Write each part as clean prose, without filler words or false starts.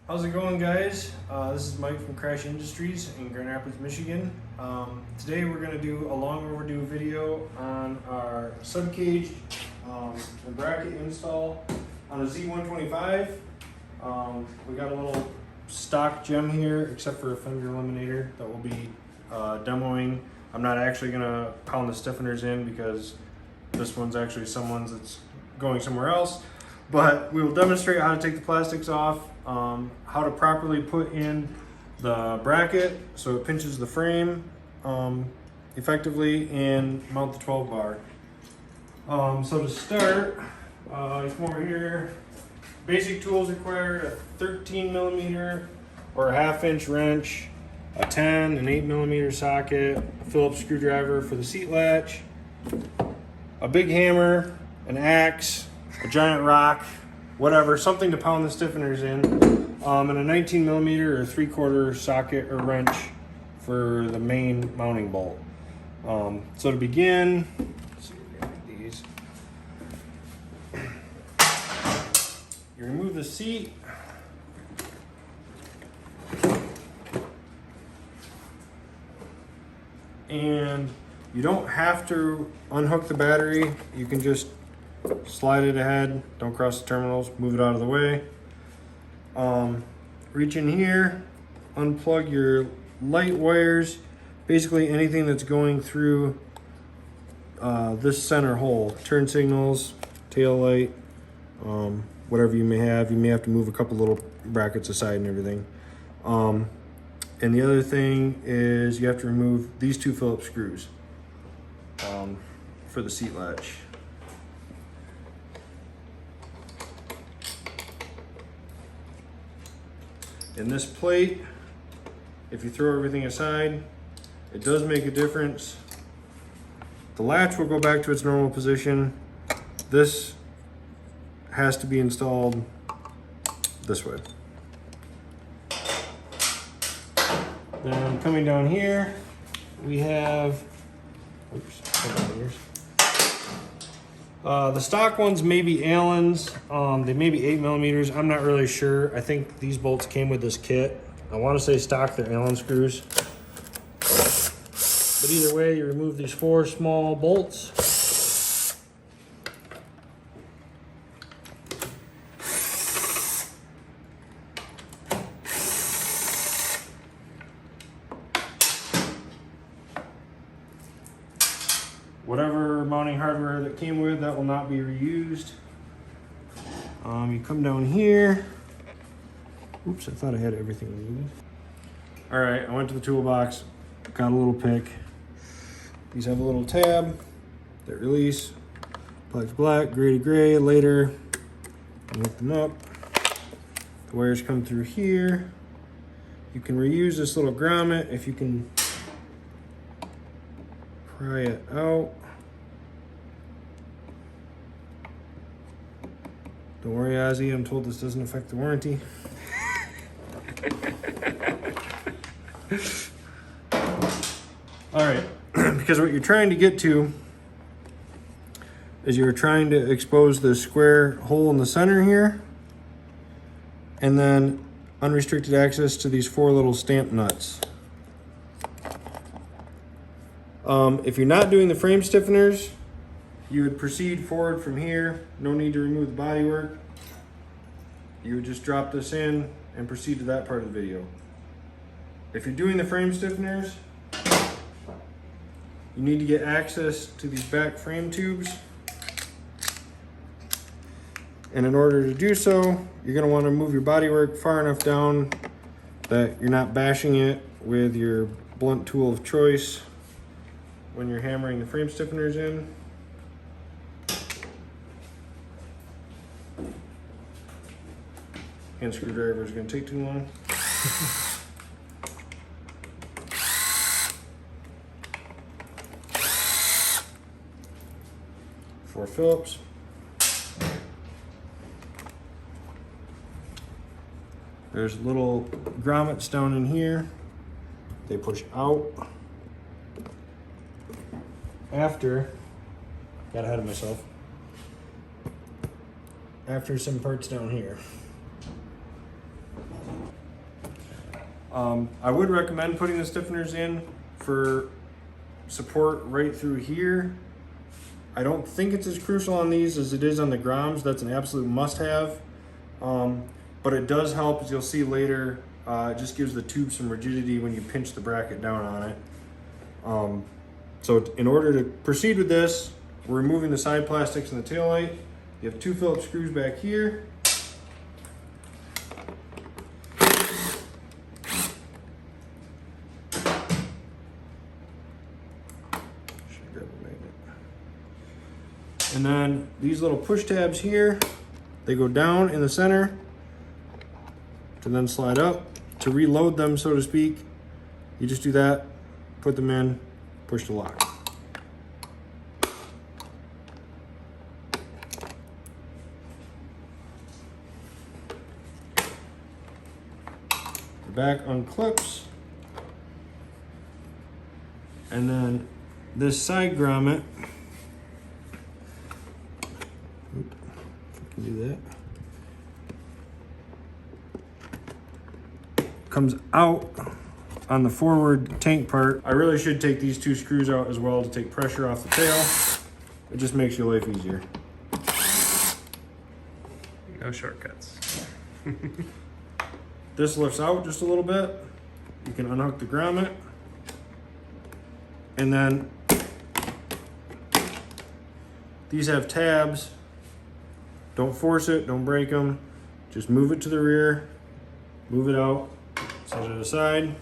How's it going, guys? This is Mike from Crash Industries in Grand Rapids, Michigan. Today we're going to do a long overdue video on our subcage and bracket install on a Z125. We got a little stock gem here, except for a fender eliminator that we'll be demoing. I'm not actually going to pound the stiffeners in because this one's actually someone's that's going somewhere else. But we will demonstrate how to take the plastics off, how to properly put in the bracket so it pinches the frame effectively, and mount the 12 bar. So to start, you come over here. Basic tools required: a 13 millimeter or a 1/2 inch wrench, a 10 and 8 millimeter socket, a Phillips screwdriver for the seat latch, a big hammer, an axe, a giant rock, whatever, something to pound the stiffeners in, and a 19 millimeter or 3/4 socket or wrench for the main mounting bolt. So to begin, let's see, we're gonna get these. You remove the seat. And you don't have to unhook the battery. You can just slide it ahead, don't cross the terminals, move it out of the way. Reach in here, unplug your light wires, basically anything that's going through this center hole, turn signals, tail light, whatever you may have. You may have to move a couple little brackets aside and everything. And the other thing is you have to remove these 2 Phillips screws for the seat latch. In this plate, if you throw everything aside, it does make a difference. The latch will go back to its normal position. This has to be installed this way. Then coming down here, we have, oops, hold on here. The stock ones may be Allen's. They may be 8 millimeters. I'm not really sure. I think these bolts came with this kit. I want to say stock, they're Allen screws. But either way, you remove these 4 small bolts. Whatever mounting hardware that came with, that will not be reused. You come down here. Oops, I thought I had everything removed. All right, I went to the toolbox, got a little pick. These have a little tab that release. Black's black, gray to gray. Later, lift them up. The wires come through here. You can reuse this little grommet if you can pry it out. Don't worry, Ozzy, I'm told this doesn't affect the warranty. All right, because what you're trying to get to is you're trying to expose the square hole in the center here, and then unrestricted access to these 4 little stamp nuts. If you're not doing the frame stiffeners, you would proceed forward from here. No need to remove the bodywork. You would just drop this in and proceed to that part of the video. If you're doing the frame stiffeners, you need to get access to these back frame tubes. And in order to do so, you're going to want to move your bodywork far enough down that you're not bashing it with your blunt tool of choice when you're hammering the frame stiffeners in. Hand screwdriver is going to take too long. For Phillips. There's little grommets down in here. They push out. After, got ahead of myself. After some parts down here. I would recommend putting the stiffeners in for support right through here. I don't think it's as crucial on these as it is on the Groms. That's an absolute must-have. But it does help, as you'll see later. It just gives the tube some rigidity when you pinch the bracket down on it. So in order to proceed with this, we're removing the side plastics and the tail light. You have 2 Phillips screws back here. And then these little push tabs here, they go down in the center to then slide up. To reload them, so to speak, you just do that, put them in, push the lock. The back unclips. And then this side grommet, do that, comes out on the forward tank part. I really should take these 2 screws out as well to take pressure off the tail. It just makes your life easier. No shortcuts. This lifts out just a little bit. You can unhook the grommet. And then these have tabs. Don't force it, don't break them. Just move it to the rear, move it out, set it aside.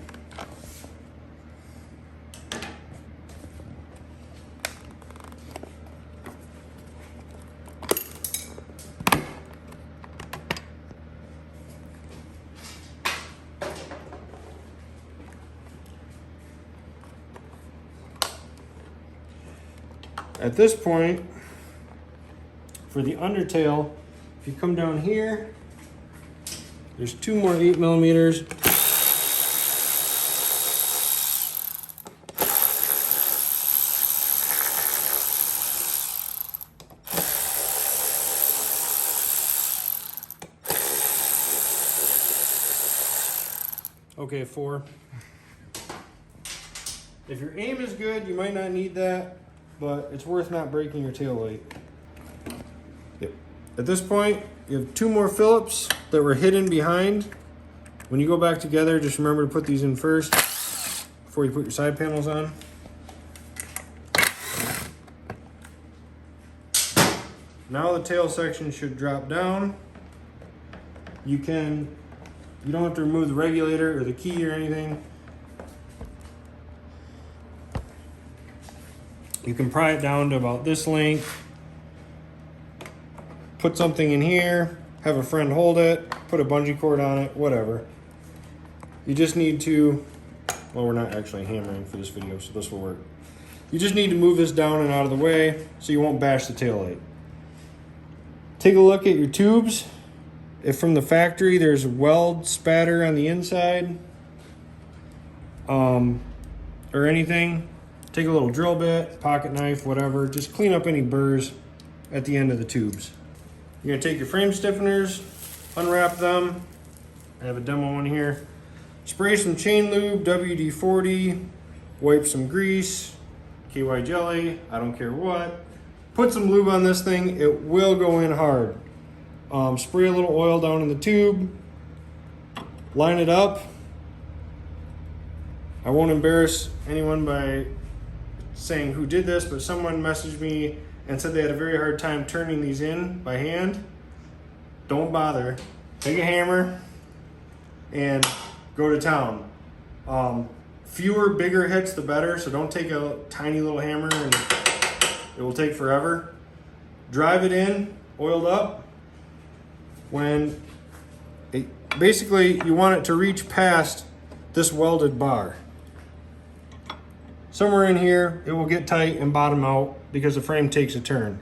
At this point, for the undertail, if you come down here, there's 2 more 8mm. Okay, 4. If your aim is good, you might not need that, but it's worth not breaking your tail light. Yep. At this point, you have 2 more Phillips that were hidden behind. When you go back together, just remember to put these in first before you put your side panels on. Now the tail section should drop down. You don't have to remove the regulator or the key or anything. You can pry it down to about this length. Put something in here, have a friend hold it, put a bungee cord on it, whatever. You just need to, well, we're not actually hammering for this video, so this will work. You just need to move this down and out of the way so you won't bash the tail light. Take a look at your tubes. If from the factory there's weld spatter on the inside or anything, take a little drill bit, pocket knife, whatever. Just clean up any burrs at the end of the tubes. You're gonna take your frame stiffeners, unwrap them. I have a demo one here. Spray some chain lube, WD-40, wipe some grease, KY jelly, I don't care what. Put some lube on this thing, it will go in hard. Spray a little oil down in the tube, line it up. I won't embarrass anyone by saying who did this, but someone messaged me and said they had a very hard time turning these in by hand. Don't bother. Take a hammer and go to town. Fewer bigger hits the better, so don't take a tiny little hammer and it will take forever. Drive it in, oiled up. Basically you want it to reach past this welded bar. Somewhere in here, it will get tight and bottom out because the frame takes a turn.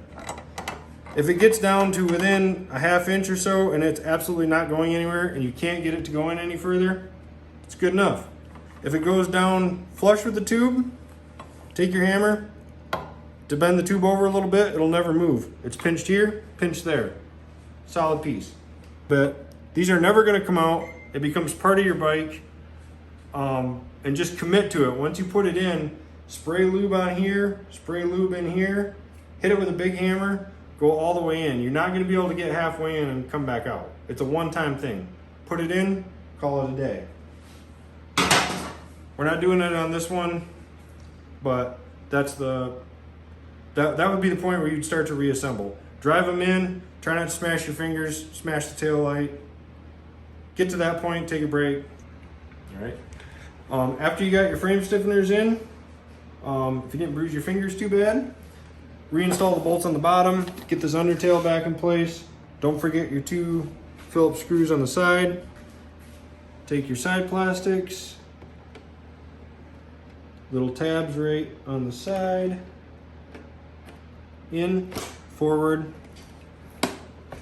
If it gets down to within a ½ inch or so and it's absolutely not going anywhere and you can't get it to go in any further, it's good enough. If it goes down flush with the tube, take your hammer to bend the tube over a little bit, it'll never move. It's pinched here, pinched there. Solid piece. But these are never gonna come out. It becomes part of your bike. and just commit to it. Once you put it in, spray lube on here, spray lube in here, hit it with a big hammer, go all the way in. You're not gonna be able to get halfway in and come back out. It's a one-time thing. Put it in, call it a day. We're not doing it on this one, but that would be the point where you'd start to reassemble. Drive them in, try not to smash your fingers, smash the tail light. Get to that point, take a break. All right. After you got your frame stiffeners in, if you didn't bruise your fingers too bad, reinstall the bolts on the bottom, get this undertail back in place. Don't forget your 2 Phillips screws on the side. Take your side plastics, little tabs right on the side, in, forward,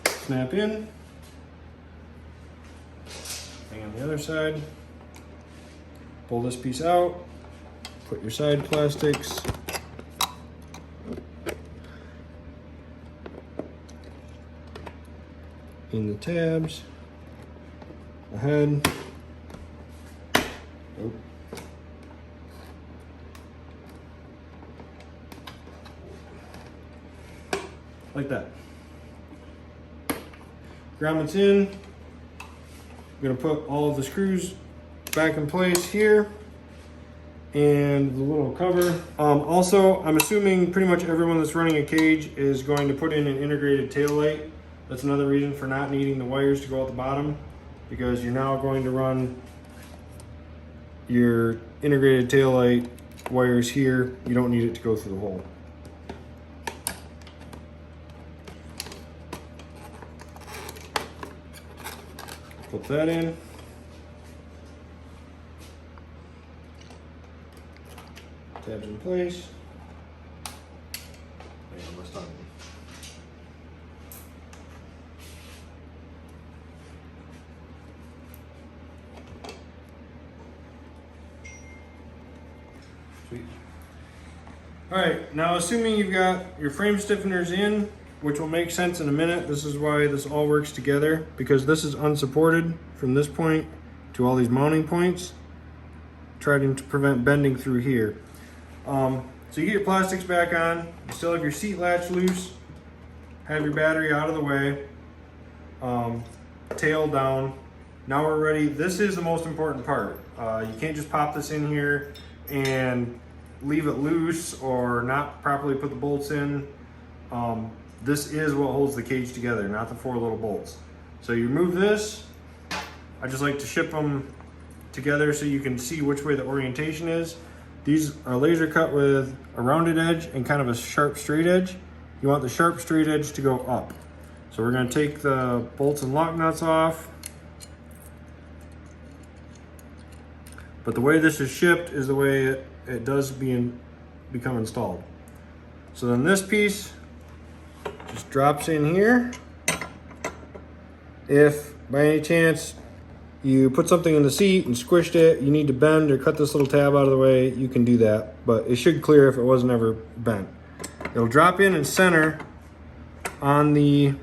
snap in, hang on the other side, pull this piece out, put your side plastics in the tabs, ahead, like that. Grommets in. I'm gonna put all of the screws back in place here and the little cover. Also, I'm assuming pretty much everyone that's running a cage is going to put in an integrated tail light. That's another reason for not needing the wires to go out the bottom, because you're now going to run your integrated tail light wires here. You don't need it to go through the hole. Put that in. Tabs in place. And let's start. Sweet. All right, now assuming you've got your frame stiffeners in, which will make sense in a minute. This is why this all works together, because this is unsupported from this point to all these mounting points, trying to prevent bending through here. So you get your plastics back on, you still have your seat latch loose, have your battery out of the way, tail down. Now we're ready. This is the most important part. You can't just pop this in here and leave it loose or not properly put the bolts in. This is what holds the cage together, not the 4 little bolts. So you remove this. I just like to ship them together so you can see which way the orientation is. These are laser cut with a rounded edge and kind of a sharp straight edge. You want the sharp straight edge to go up. So we're gonna take the bolts and lock nuts off. But the way this is shipped is the way it does become installed. So then this piece just drops in here. If by any chance you put something in the seat and squished it, you need to bend or cut this little tab out of the way, you can do that, but it should clear if it wasn't ever bent. It'll drop in and center on the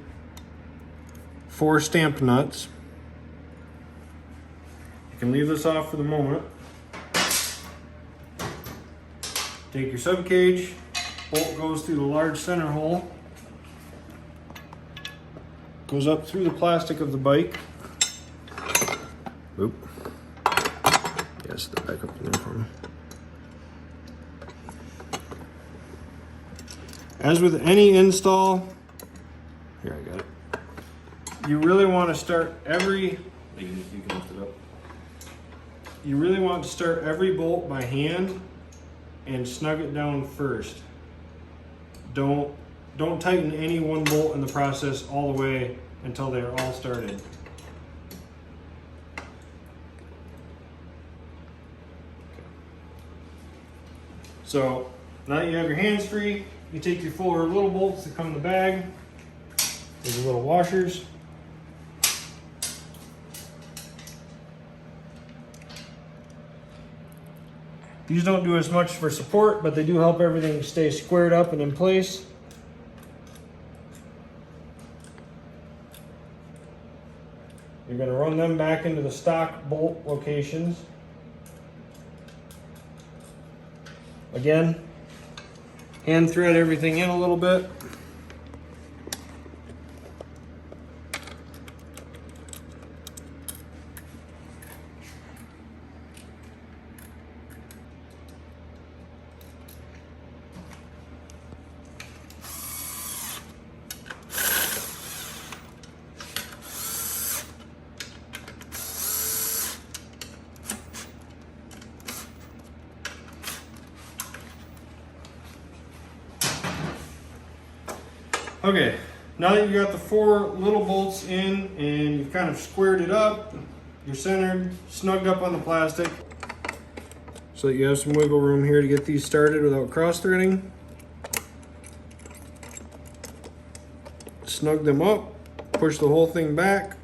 4 stamped nuts. You can leave this off for the moment. Take your subcage, bolt goes through the large center hole, goes up through the plastic of the bike. Oop. Yes, the back up there for me. As with any install, here I got it. You really want to start every, you can lift it up. You really want to start every bolt by hand and snug it down first. Don't tighten any one bolt in the process all the way until they're all started. So now that you have your hands free, you take your 4 little bolts that come in the bag. These are little washers. These don't do as much for support, but they do help everything stay squared up and in place. You're going to run them back into the stock bolt locations. again, hand thread everything in a little bit. Okay, now that you got the 4 little bolts in and you've kind of squared it up, you're centered, snugged up on the plastic, so that you have some wiggle room here to get these started without cross-threading. Snug them up, push the whole thing back.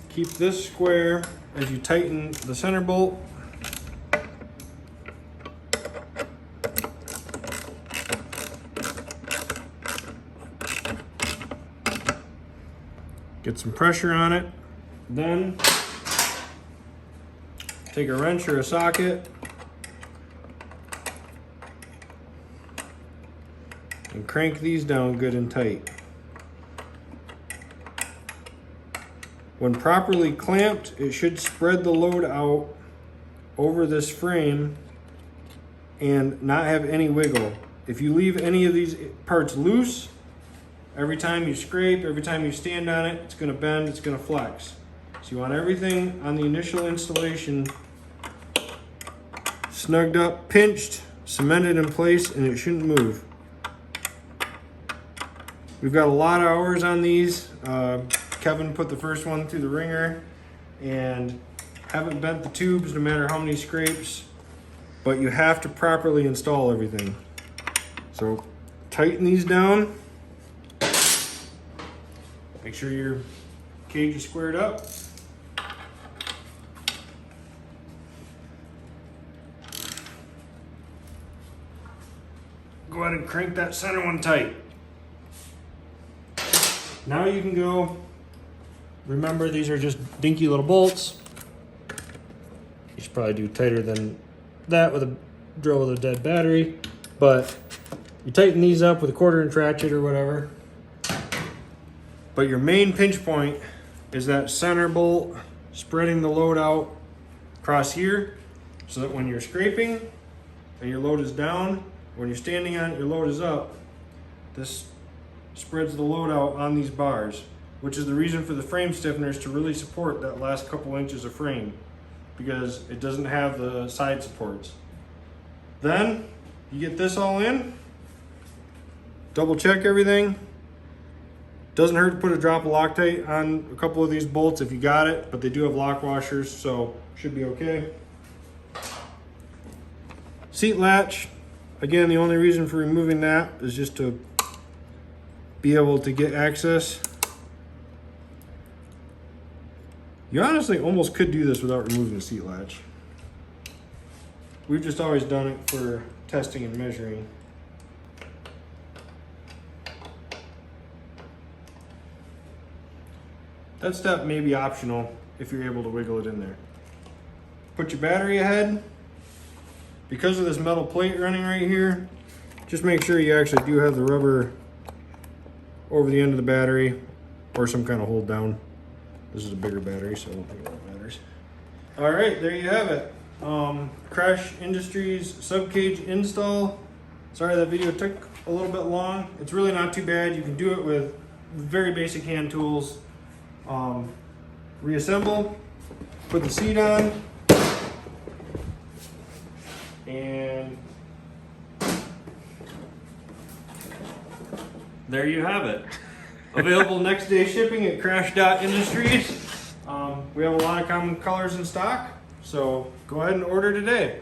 Keep this square as you tighten the center bolt. Get some pressure on it. Then take a wrench or a socket and crank these down good and tight. When properly clamped, it should spread the load out over this frame and not have any wiggle. If you leave any of these parts loose, every time you scrape, every time you stand on it, it's going to bend, it's going to flex. So you want everything on the initial installation snugged up, pinched, cemented in place, and it shouldn't move. We've got a lot of hours on these. Kevin put the first one through the ringer and haven't bent the tubes no matter how many scrapes, but you have to properly install everything. So tighten these down. Make sure your cage is squared up. Go ahead and crank that center one tight. Now you can go, remember these are just dinky little bolts. You should probably do tighter than that with a drill with a dead battery, but you tighten these up with a 1/4-inch ratchet or whatever. But your main pinch point is that center bolt spreading the load out across here so that when you're scraping and your load is down, when you're standing on it, your load is up, this spreads the load out on these bars, which is the reason for the frame stiffeners to really support that last couple inches of frame, because it doesn't have the side supports. Then you get this all in, double check everything. Doesn't hurt to put a drop of Loctite on a couple of these bolts if you got it, but they do have lock washers, so should be okay. Seat latch, again, the only reason for removing that is just to be able to get access. You honestly almost could do this without removing the seat latch. We've just always done it for testing and measuring. That step may be optional if you're able to wiggle it in there. Put your battery ahead. Because of this metal plate running right here, just make sure you actually do have the rubber over the end of the battery or some kind of hold down. This is a bigger battery, so I don't think that matters. All right, there you have it. Crash Industries Subcage install. Sorry that video took a little bit long. It's really not too bad. You can do it with very basic hand tools. Reassemble, put the seat on, and there you have it. Available next day shipping at Crash Industries. We have a lot of common colors in stock, so go ahead and order today.